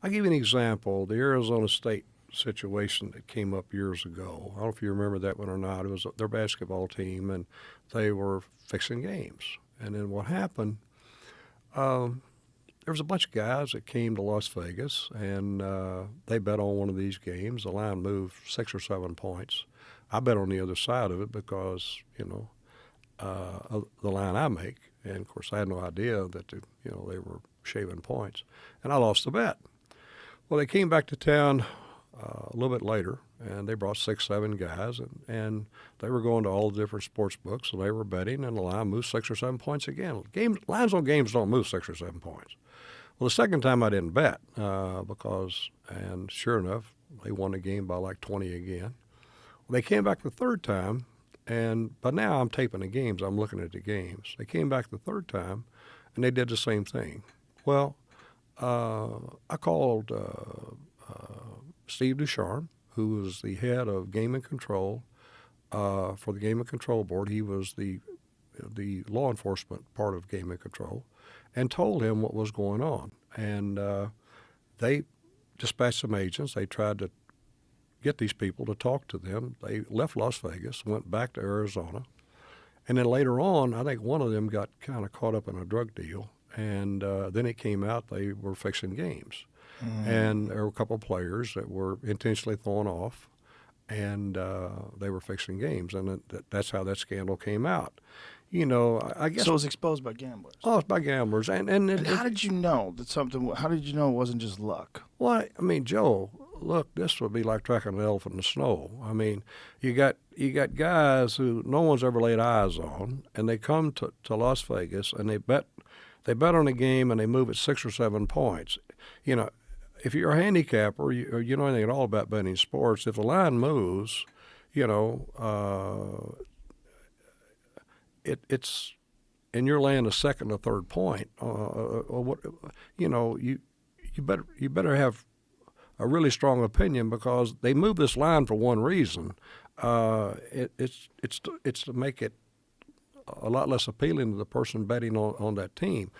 I'll give you an example. The Arizona State situation that came up years ago. I don't know if you remember that one or not. It was their basketball team, and they were fixing games. And then what happened, there was a bunch of guys that came to Las Vegas, and they bet on one of these games. The line moved 6 or 7 points. I bet on the other side of it because, of the line I make. And, of course, I had no idea that, they were shaving points. And I lost the bet. Well, they came back to town a little bit later, and they brought 6, 7 guys, and they were going to all the different sports books, and they were betting, and the line moved 6 or 7 points again. Lines on games don't move 6 or 7 points. Well, the second time I didn't bet and sure enough, they won the game by like 20 again. Well, they came back the third time, and by now I'm taping the games. I'm looking at the games. They came back the third time, and they did the same thing. Well, I called Steve Ducharme, who was the head of Game and Control for the Game and Control Board. He was the law enforcement part of Game and Control, and told him what was going on. And they dispatched some agents. They tried to get these people to talk to them. They left Las Vegas, went back to Arizona, and then later on, I think one of them got kind of caught up in a drug deal, and then it came out they were fixing games. And there were a couple of players that were intentionally thrown off, and they were fixing games, and that's how that scandal came out. I guess. So it was exposed by gamblers. Oh, it's by gamblers, and how did you know that something? How did you know it wasn't just luck? Well, I mean, Joe, look, this would be like tracking an elephant in the snow. I mean, you got guys who no one's ever laid eyes on, and they come to Las Vegas and they bet on a game and they move it 6 or 7 points. If you're a handicapper or you know anything at all about betting sports, if the line moves, it's and you're laying a second or third point. You better have a really strong opinion because they move this line for one reason. It's to make it a lot less appealing to the person betting on that team.